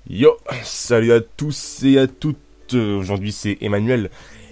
Yo, salut à tous et à toutes. Aujourd'hui c'est Emmanuel.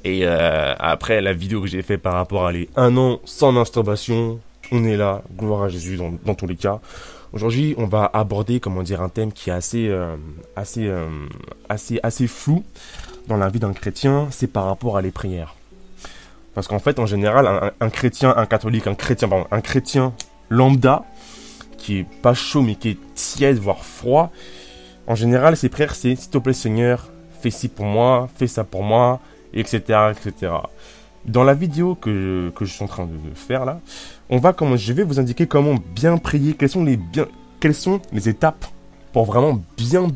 Et après la vidéo que j'ai fait par rapport à les 1 an sans masturbation, on est là, gloire à Jésus dans tous les cas. Aujourd'hui on va aborder, comment dire, un thème qui est assez flou dans la vie d'un chrétien, c'est par rapport à les prières. Parce qu'en fait en général un chrétien, un catholique, un chrétien lambda, qui est pas chaud mais qui est tiède, voire froid, en général, ses prières, c'est s'il te plaît, Seigneur, fais ci pour moi, fais ça pour moi, etc., etc. Dans la vidéo que je suis en train de faire là, je vais vous indiquer comment bien prier, quelles sont les étapes pour vraiment bien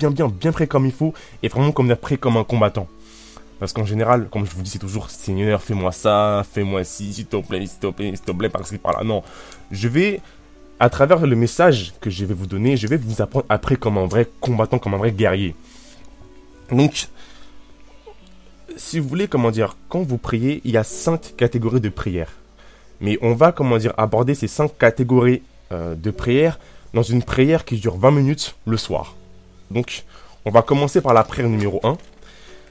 prier comme il faut et vraiment comme prier comme un combattant. Parce qu'en général, comme je vous dis, c'est toujours Seigneur, fais-moi ça, fais-moi ci, s'il te plaît, s'il te plaît, s'il te plaît, par-ci, par-là. Non, je vais à travers le message que je vais vous donner, je vais vous apprendre après comme un vrai combattant, comme un vrai guerrier. Donc, si vous voulez, quand vous priez, il y a 5 catégories de prières. Mais on va, aborder ces 5 catégories de prières dans une prière qui dure 20 minutes le soir. Donc, on va commencer par la prière numéro 1.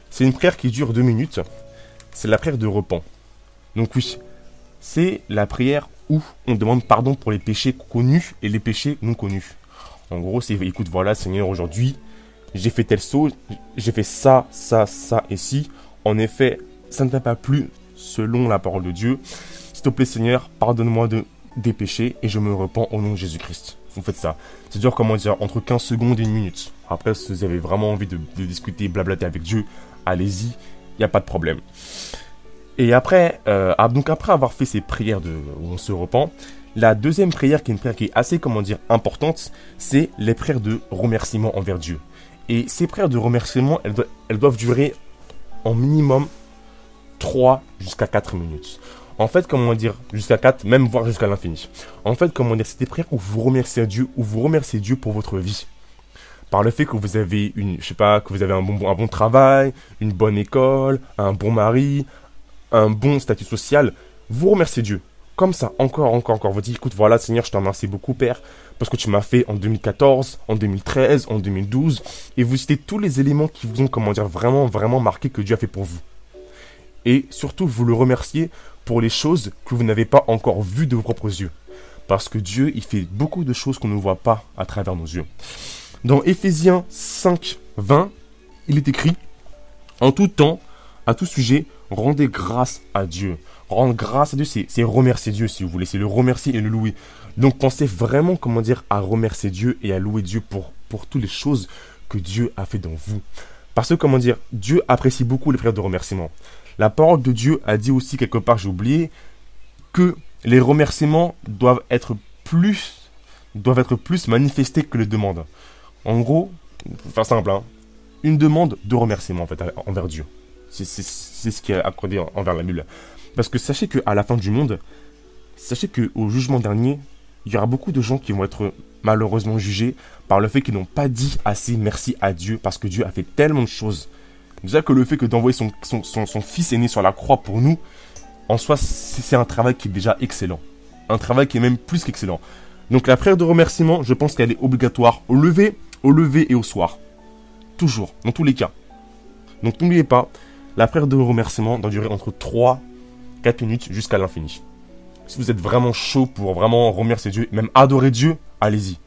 C'est une prière qui dure 2 minutes. C'est la prière de repent. Donc oui, c'est la prière où on demande pardon pour les péchés connus et les péchés non connus. En gros, c'est écoute, voilà, Seigneur, aujourd'hui, j'ai fait tel saut, j'ai fait ça et ci. En effet, ça ne t'a pas plu selon la parole de Dieu. S'il te plaît, Seigneur, pardonne-moi des péchés et je me repens au nom de Jésus-Christ. Vous faites ça. C'est dur, entre 15 secondes et 1 minute. Après, si vous avez vraiment envie de discuter, blablater avec Dieu, allez-y, il n'y a pas de problème. Et après, après avoir fait ces prières où on se repent, la deuxième prière, qui est une prière qui est assez, importante, c'est les prières de remerciement envers Dieu. Et ces prières de remerciement, elles doivent durer en minimum 3 jusqu'à 4 minutes. En fait, jusqu'à 4, même voire jusqu'à l'infini. En fait, c'est des prières où vous remerciez Dieu pour votre vie. Par le fait que vous avez que vous avez un bon travail, une bonne école, un bon mari, un bon statut social, vous remerciez Dieu. Comme ça, encore. Vous dites, écoute, voilà, Seigneur, je te remercie beaucoup, Père, parce que tu m'as fait en 2014, en 2013, en 2012, et vous citez tous les éléments qui vous ont, vraiment marqué que Dieu a fait pour vous. Et surtout, vous le remerciez pour les choses que vous n'avez pas encore vues de vos propres yeux. Parce que Dieu, il fait beaucoup de choses qu'on ne voit pas à travers nos yeux. Dans Éphésiens 5, 20, il est écrit, en tout temps, à tout sujet, rendez grâce à Dieu. Rendre grâce à Dieu, c'est remercier Dieu, si vous voulez. C'est le remercier et le louer. Donc, pensez vraiment, à remercier Dieu et à louer Dieu pour toutes les choses que Dieu a fait dans vous. Parce que, Dieu apprécie beaucoup les prières de remerciement. La parole de Dieu a dit aussi, quelque part, j'ai oublié, que les remerciements doivent être plus manifestés que les demandes. En gros, pour faire simple, une demande de remerciement, en fait, envers Dieu. C'est ce qui est accordé envers la Bible. Parce que sachez qu'à la fin du monde, sachez qu'au jugement dernier, il y aura beaucoup de gens qui vont être malheureusement jugés par le fait qu'ils n'ont pas dit assez merci à Dieu, parce que Dieu a fait tellement de choses. Déjà que le fait que d'envoyer son fils aîné sur la croix pour nous, en soi, c'est un travail qui est déjà excellent. Un travail qui est même plus qu'excellent. Donc la prière de remerciement, je pense qu'elle est obligatoire au lever et au soir. Toujours, dans tous les cas. Donc n'oubliez pas, la prière de remerciement doit durer entre 3-4 minutes jusqu'à l'infini. Si vous êtes vraiment chaud pour vraiment remercier Dieu, même adorer Dieu, allez-y.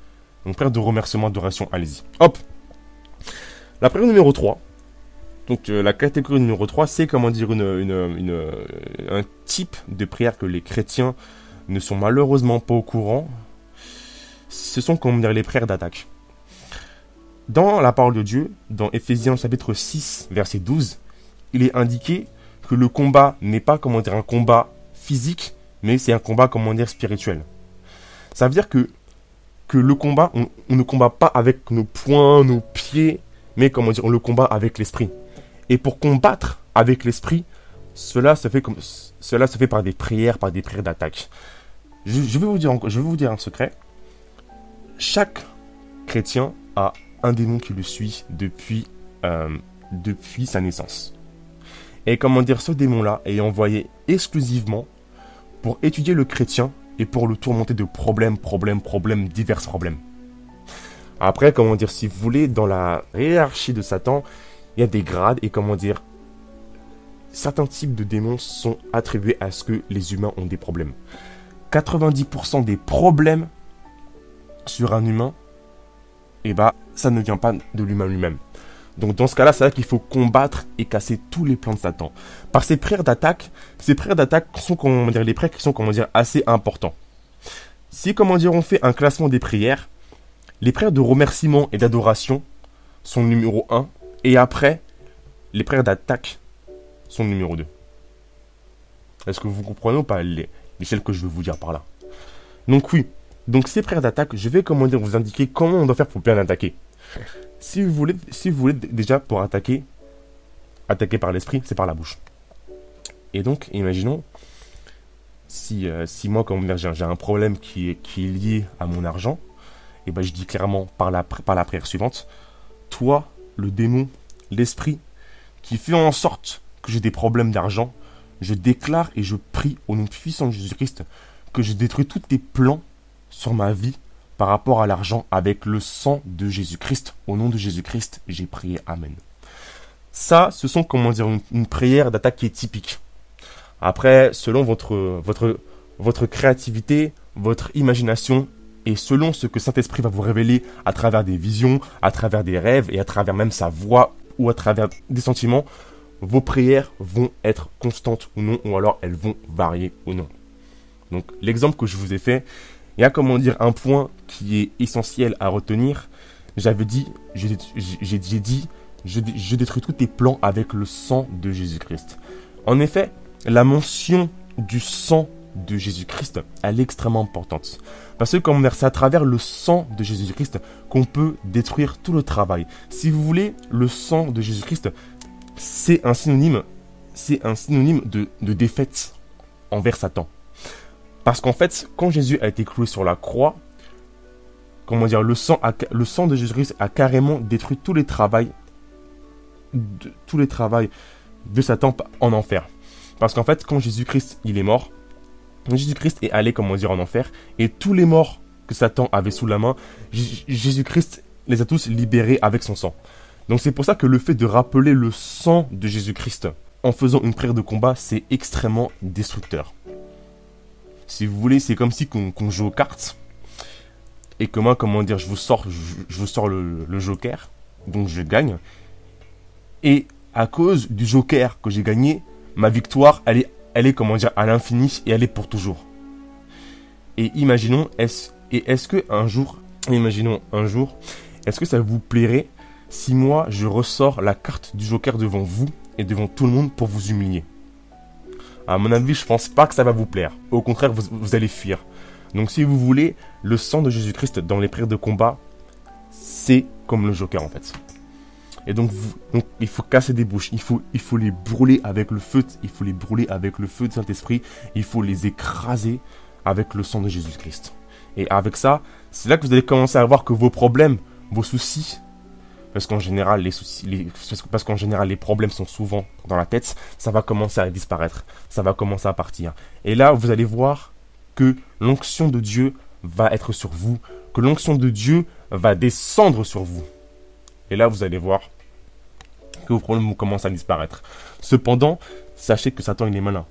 Donc prière de remerciement, d'adoration, allez-y. Hop. La prière numéro 3. Donc la catégorie numéro 3, c'est un type de prière que les chrétiens ne sont malheureusement pas au courant. Ce sont les prières d'attaque. Dans la parole de Dieu, dans Éphésiens chapitre 6, verset 12, il est indiqué que le combat n'est pas, un combat physique, mais c'est un combat, spirituel. Ça veut dire que le combat, on ne combat pas avec nos poings, nos pieds, mais, on le combat avec l'esprit. Et pour combattre avec l'esprit, cela se fait par des prières d'attaque. Je vais vous dire un secret. Chaque chrétien a un démon qui le suit depuis sa naissance. Et ce démon-là est envoyé exclusivement pour étudier le chrétien et pour le tourmenter de divers problèmes. Après, comment dire, si vous voulez, dans la hiérarchie de Satan, il y a des grades et comment dire, certains types de démons sont attribués à ce que les humains ont des problèmes. 90% des problèmes sur un humain, ça ne vient pas de l'humain lui-même. Donc dans ce cas-là, c'est là qu'il faut combattre et casser tous les plans de Satan. Par ces prières d'attaque sont, les prières qui sont, assez importants. Si, on fait un classement des prières, les prières de remerciement et d'adoration sont numéro 1, et après, les prières d'attaque sont numéro 2. Est-ce que vous comprenez ou pas l'échelle que je veux vous dire par là? Donc oui, ces prières d'attaque, je vais vous indiquer comment on doit faire pour bien attaquer. Si vous voulez déjà pour attaquer par l'esprit, c'est par la bouche. Et donc, imaginons, si moi, j'ai un problème qui est lié à mon argent, et je dis clairement par la prière suivante, toi, le démon, l'esprit, qui fait en sorte que j'ai des problèmes d'argent, je déclare et je prie au nom puissant de Jésus-Christ que je détruis tous tes plans sur ma vie par rapport à l'argent avec le sang de Jésus-Christ. Au nom de Jésus-Christ, j'ai prié. Amen. Ça, ce sont, une prière d'attaque qui est typique. Après, selon votre créativité, votre imagination, et selon ce que Saint-Esprit va vous révéler à travers des visions, à travers des rêves, et à travers même sa voix, ou à travers des sentiments, vos prières vont être constantes ou non, ou alors elles vont varier ou non. Donc, l'exemple que je vous ai fait, il y a un point qui est essentiel à retenir. J'avais dit, je détruis tous tes plans avec le sang de Jésus-Christ. En effet, la mention du sang de Jésus-Christ, elle est extrêmement importante. Parce que c'est à travers le sang de Jésus-Christ qu'on peut détruire tout le travail. Si vous voulez, le sang de Jésus-Christ, c'est un synonyme de défaite envers Satan. Parce qu'en fait, quand Jésus a été cloué sur la croix, le sang de Jésus-Christ a carrément détruit tous les travails de Satan en enfer. Parce qu'en fait, quand Jésus-Christ il est mort, Jésus-Christ est allé en enfer, et tous les morts que Satan avait sous la main, Jésus-Christ les a tous libérés avec son sang. Donc c'est pour ça que le fait de rappeler le sang de Jésus-Christ en faisant une prière de combat, c'est extrêmement destructeur. Si vous voulez, c'est comme si qu'on joue aux cartes et que moi, je vous sors le joker, donc je gagne. Et à cause du joker que j'ai gagné, ma victoire, elle est à l'infini et elle est pour toujours. Et imaginons un jour, est-ce que ça vous plairait si moi je ressors la carte du joker devant vous et devant tout le monde pour vous humilier? À mon avis, je pense pas que ça va vous plaire. Au contraire, vous allez fuir. Donc si vous voulez, le sang de Jésus-Christ dans les prières de combat, c'est comme le joker en fait. Et donc il faut casser des bouches, il faut les brûler avec le feu, de Saint-Esprit, il faut les écraser avec le sang de Jésus-Christ. Et avec ça, c'est là que vous allez commencer à voir que vos problèmes, vos soucis, parce qu'en général les problèmes sont souvent dans la tête, ça va commencer à disparaître, ça va commencer à partir. Et là, vous allez voir que l'onction de Dieu va être sur vous, que l'onction de Dieu va descendre sur vous. Et là, vous allez voir que vos problèmes vont commencer à disparaître. Cependant, sachez que Satan, il est malin.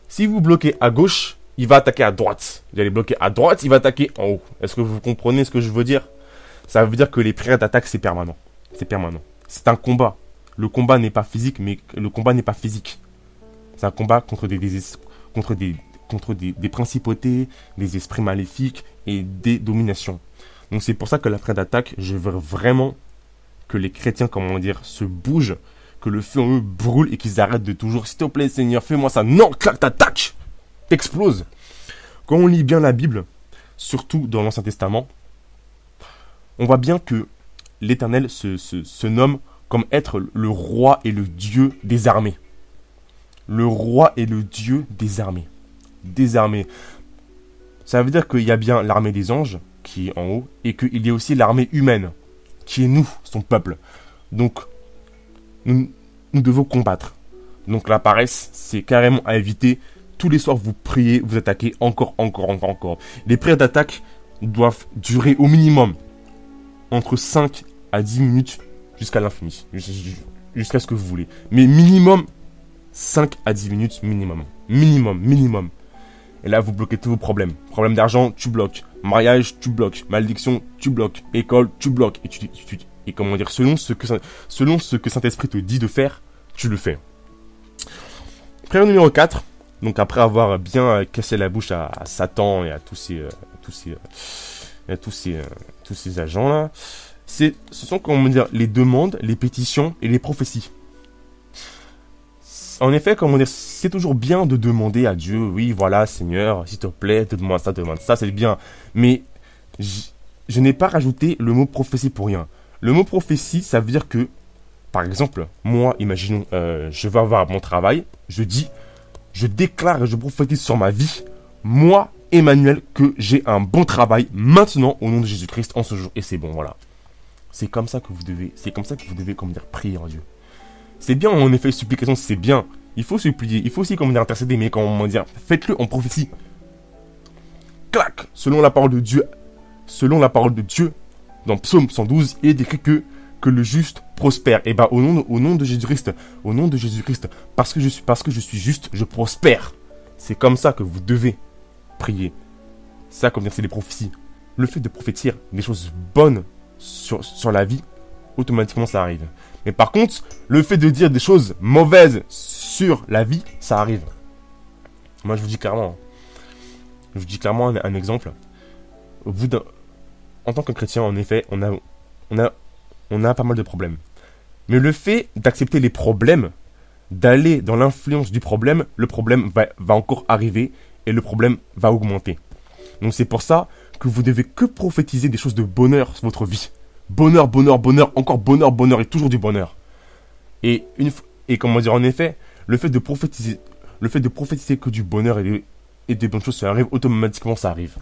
Si vous bloquez à gauche, il va attaquer à droite. Vous allez bloquer à droite, il va attaquer en haut. Est-ce que vous comprenez ce que je veux dire? Ça veut dire que les prières d'attaque, c'est permanent. C'est permanent. C'est un combat. Le combat n'est pas physique, C'est un combat contre des principautés, des esprits maléfiques et des dominations. Donc c'est pour ça que la prière d'attaque, je veux vraiment que les chrétiens, se bougent, que le feu en eux brûle et qu'ils arrêtent de toujours, s'il te plaît Seigneur, fais-moi ça. Non, clac, t'attaques, t'exploses. Quand on lit bien la Bible, surtout dans l'Ancien Testament, on voit bien que l'Éternel se nomme comme être le roi et le Dieu des armées. Le roi et le Dieu des armées. Des armées. Ça veut dire qu'il y a bien l'armée des anges, qui est en haut, et qu'il y a aussi l'armée humaine, qui est nous, son peuple. Donc, nous devons combattre. Donc la paresse, c'est carrément à éviter. Tous les soirs, vous priez, vous attaquez encore. Les prières d'attaque doivent durer au minimum entre 5 à 10 minutes jusqu'à l'infini. Jusqu'à ce que vous voulez. Mais minimum 5 à 10 minutes minimum. Minimum. Et là, vous bloquez tous vos problèmes. Problème d'argent, tu bloques. Mariage, tu bloques. Malédiction, tu bloques. École, tu bloques. Et comment dire, selon ce que Saint-Esprit te dit de faire, tu le fais. Prière numéro 4. Donc après avoir bien cassé la bouche à Satan et à tous ces agents là, ce sont comment dire les demandes, les pétitions et les prophéties. En effet, comment dire, c'est toujours bien de demander à Dieu, oui voilà Seigneur, s'il te plaît, demande ça, c'est bien. Mais je n'ai pas rajouté le mot prophétie pour rien. Le mot prophétie, ça veut dire que, par exemple, moi, imaginons, je vais avoir mon travail, je déclare et je prophétise sur ma vie, moi, Emmanuel, que j'ai un bon travail maintenant au nom de Jésus-Christ en ce jour. Et c'est bon, voilà. C'est comme ça que vous devez, comment dire, prier en Dieu. C'est bien, en effet, supplication, c'est bien. Il faut supplier, il faut aussi, comment dire, intercéder, mais comment dire, faites-le en prophétie. Clac! Selon la parole de Dieu, dans Psaume 112, il est écrit que le juste prospère. Et au nom de Jésus-Christ, parce que je suis juste, je prospère. C'est comme ça que vous devez prier. Ça, comme dire, c'est des prophéties. Le fait de prophétiser des choses bonnes sur la vie, automatiquement ça arrive. Mais par contre, le fait de dire des choses mauvaises sur la vie, ça arrive. Moi, je vous dis clairement un exemple. En tant que chrétien, en effet, on a pas mal de problèmes. Mais le fait d'accepter les problèmes, d'aller dans l'influence du problème, le problème va encore arriver et le problème va augmenter. Donc c'est pour ça que vous devez que prophétiser des choses de bonheur sur votre vie. Bonheur, encore bonheur et toujours du bonheur. Et comment dire, en effet, le fait de prophétiser que du bonheur et des bonnes choses, ça arrive, automatiquement ça arrive.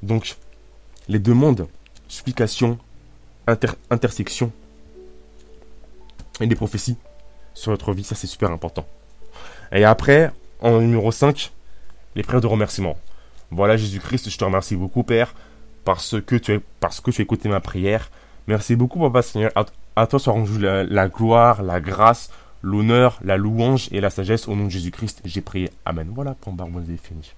Donc, les demandes, supplications, intersections et des prophéties sur notre vie, ça c'est super important. Et après, en numéro 5, les prières de remerciement. Voilà Jésus-Christ, je te remercie beaucoup Père, parce que tu as écouté ma prière. Merci beaucoup Papa Seigneur, à toi soit rendue la gloire, la grâce, l'honneur, la louange et la sagesse au nom de Jésus-Christ. J'ai prié, Amen. Voilà, point barre, vous avez fini.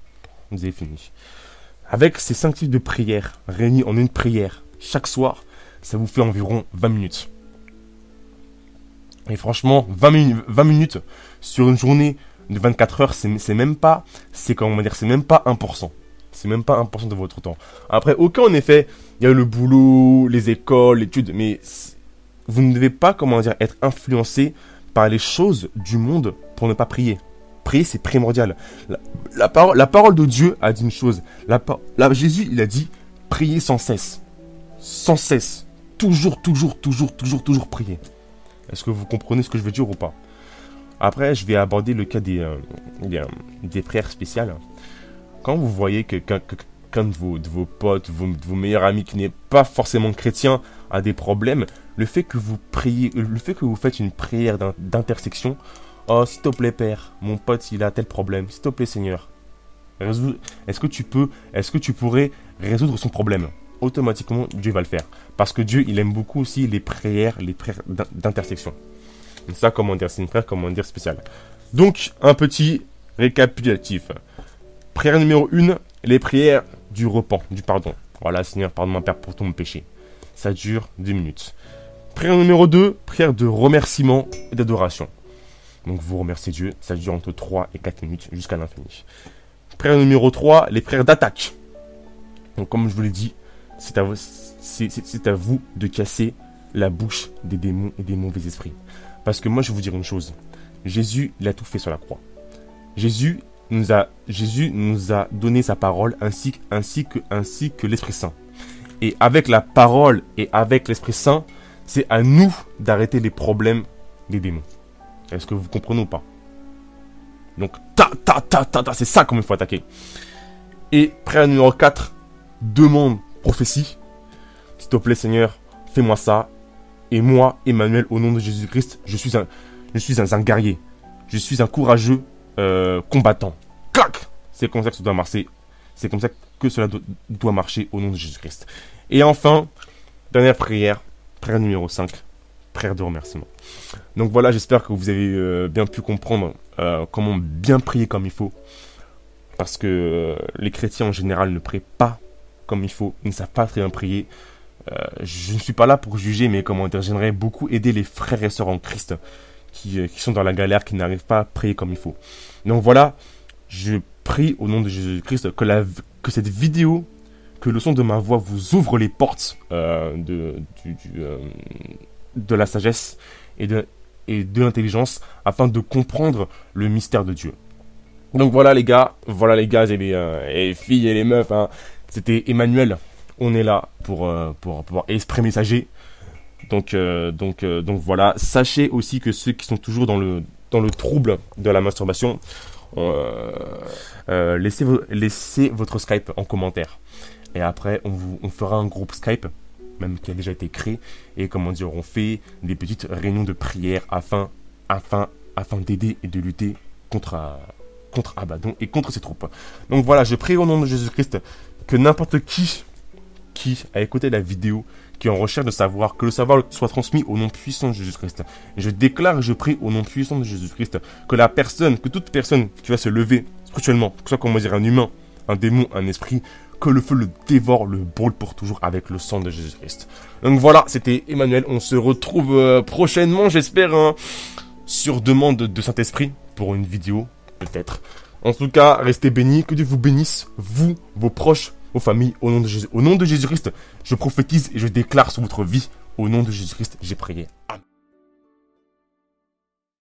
Avec ces 5 types de prières réunis en une prière chaque soir, ça vous fait environ 20 minutes. Et franchement, 20 minutes sur une journée de 24 heures, c'est même pas 1%. C'est même pas 1% de votre temps. Après, ok, en effet, il y a le boulot, les écoles, l'étude, mais vous ne devez pas, être influencé par les choses du monde pour ne pas prier. Prier, c'est primordial. La parole de Dieu a dit une chose. Jésus, il a dit, priez sans cesse. Sans cesse. Toujours prier. Est-ce que vous comprenez ce que je veux dire ou pas? Après, je vais aborder le cas des prières spéciales. Quand vous voyez que qu'un de vos potes, de vos meilleurs amis qui n'est pas forcément chrétien a des problèmes, le fait que vous priez, le fait que vous faites une prière d'intersection, oh s'il te plaît Père, mon pote il a tel problème, s'il te plaît Seigneur, est-ce que tu pourrais résoudre son problème? Automatiquement Dieu va le faire, parce que Dieu il aime beaucoup aussi les prières d'intersection. Ça c'est une prière spéciale. Donc un petit récapitulatif. Prière numéro 1, les prières du pardon. Voilà, Seigneur, pardonne-moi, Père, pour tout mon péché. Ça dure 2 minutes. Prière numéro 2, prière de remerciement et d'adoration. Donc, vous remerciez Dieu, ça dure entre 3 et 4 minutes jusqu'à l'infini. Prière numéro 3, les prières d'attaque. Donc, comme je vous l'ai dit, c'est à vous de casser la bouche des démons et des mauvais esprits. Parce que moi, je vais vous dire une chose. Jésus, il a tout fait sur la croix. Jésus nous a donné sa parole ainsi que l'Esprit Saint. Et avec la parole et avec l'Esprit Saint, c'est à nous d'arrêter les problèmes des démons. Est-ce que vous comprenez ou pas? Donc, c'est ça comme il faut attaquer. Et prière numéro 4, demande prophétie. S'il te plaît Seigneur, fais-moi ça. Et moi, Emmanuel, au nom de Jésus-Christ, je suis un guerrier. Je suis un courageux combattant. Clac! C'est comme ça que ça doit marcher. C'est comme ça que cela doit marcher au nom de Jésus-Christ. Et enfin, Dernière prière, prière numéro 5, prière de remerciement. Donc voilà, j'espère que vous avez bien pu comprendre comment bien prier comme il faut. Parce que les chrétiens en général ne prient pas comme il faut, ils ne savent pas très bien prier. Je ne suis pas là pour juger, mais comment dire, j'aimerais beaucoup aider les frères et sœurs en Christ qui sont dans la galère, qui n'arrivent pas à prier comme il faut. Donc voilà, je prie au nom de Jésus-Christ que cette vidéo, que le son de ma voix vous ouvre les portes de la sagesse et de l'intelligence afin de comprendre le mystère de Dieu. Donc voilà les gars et les filles et les meufs, hein. C'était Emmanuel. On est là pour esprit messager. Donc voilà. Sachez aussi que ceux qui sont toujours dans le trouble de la masturbation, laissez votre Skype en commentaire. Et après, on fera un groupe Skype, même qui a déjà été créé. Et comment dire, on fait des petites réunions de prière afin d'aider et de lutter contre Abaddon et contre ses troupes. Donc voilà, je prie au nom de Jésus-Christ que n'importe qui a écouté la vidéo, qui est en recherche de savoir, que le savoir soit transmis au nom puissant de Jésus-Christ. Et je déclare et je prie au nom puissant de Jésus-Christ que toute personne qui va se lever spirituellement, que ce soit comment dire un humain, un démon, un esprit, que le feu le dévore, le brûle pour toujours avec le sang de Jésus-Christ. Donc voilà, c'était Emmanuel. On se retrouve prochainement, j'espère, hein, sur demande de Saint-Esprit pour une vidéo. Peut-être. En tout cas, restez bénis, que Dieu vous bénisse, vous, vos proches, vos familles, au nom de Jésus. Au nom de Jésus-Christ, je prophétise et je déclare sur votre vie, au nom de Jésus-Christ, j'ai prié. Amen.